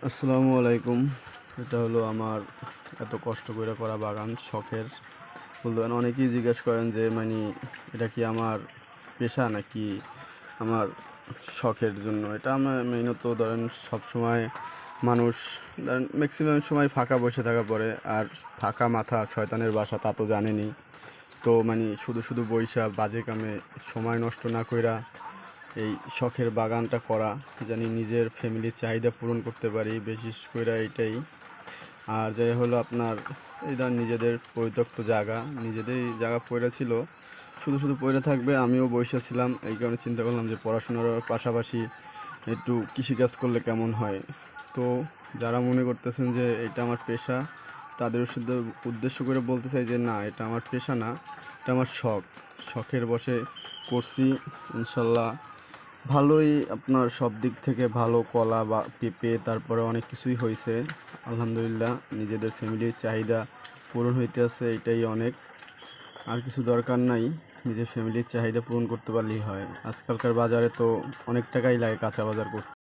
আসসালামু আলাইকুম। এটা হলো আমার এত কষ্ট করে করা বাগান, শখের বলতে পারেন। অনেকেই জিজ্ঞেস করেন যে এটা কি আমার পেশা নাকি আমার শখের জন্য। এটা আমার মেইনত ধরেন সবসময় মানুষ ধরেন ম্যাক্সিমাম সময় ফাঁকা বসে থাকা পড়ে, আর ফাঁকা মাথা শয়তানের বাসা তা তো জানেনই। তো শুধু শুধু বইসা বাজে কামে সময় নষ্ট না কইরা এই শখের বাগানটা করা, জানি নিজের ফ্যামিলির চাহিদা পূরণ করতে পারি, বিশেষ করে এইটাই। আর যাই হলো আপনার এই ধর নিজেদের পরিত্যক্ত জায়গা, নিজেদেরই জায়গা পড়ে ছিল, শুধু শুধু পড়ে থাকবে, আমিও বসেছিলাম। এই কারণে চিন্তা করলাম যে পড়াশোনার পাশাপাশি একটু কৃষিকাজ করলে কেমন হয়। তো যারা মনে করতেছেন যে এটা আমার পেশা, তাদের শুধু উদ্দেশ্য করে বলতে চাই যে না, এটা আমার পেশা না, এটা আমার শখ। শখের বশে করছি, ইনশাল্লাহ ভালোই। আপনার সব দিক থেকে ভালো, কলা বা পেঁপে, তারপরে অনেক কিছুই হয়েছে আলহামদুলিল্লাহ। নিজেদের ফ্যামিলির চাহিদা পূরণ হইতে আছে, এটাই অনেক। আর কিছু দরকার নাই, নিজের ফ্যামিলির চাহিদা পূরণ করতে পারলেই হয়। আজকালকার বাজারে তো অনেক টাকাই লাগে কাঁচা বাজার করতে।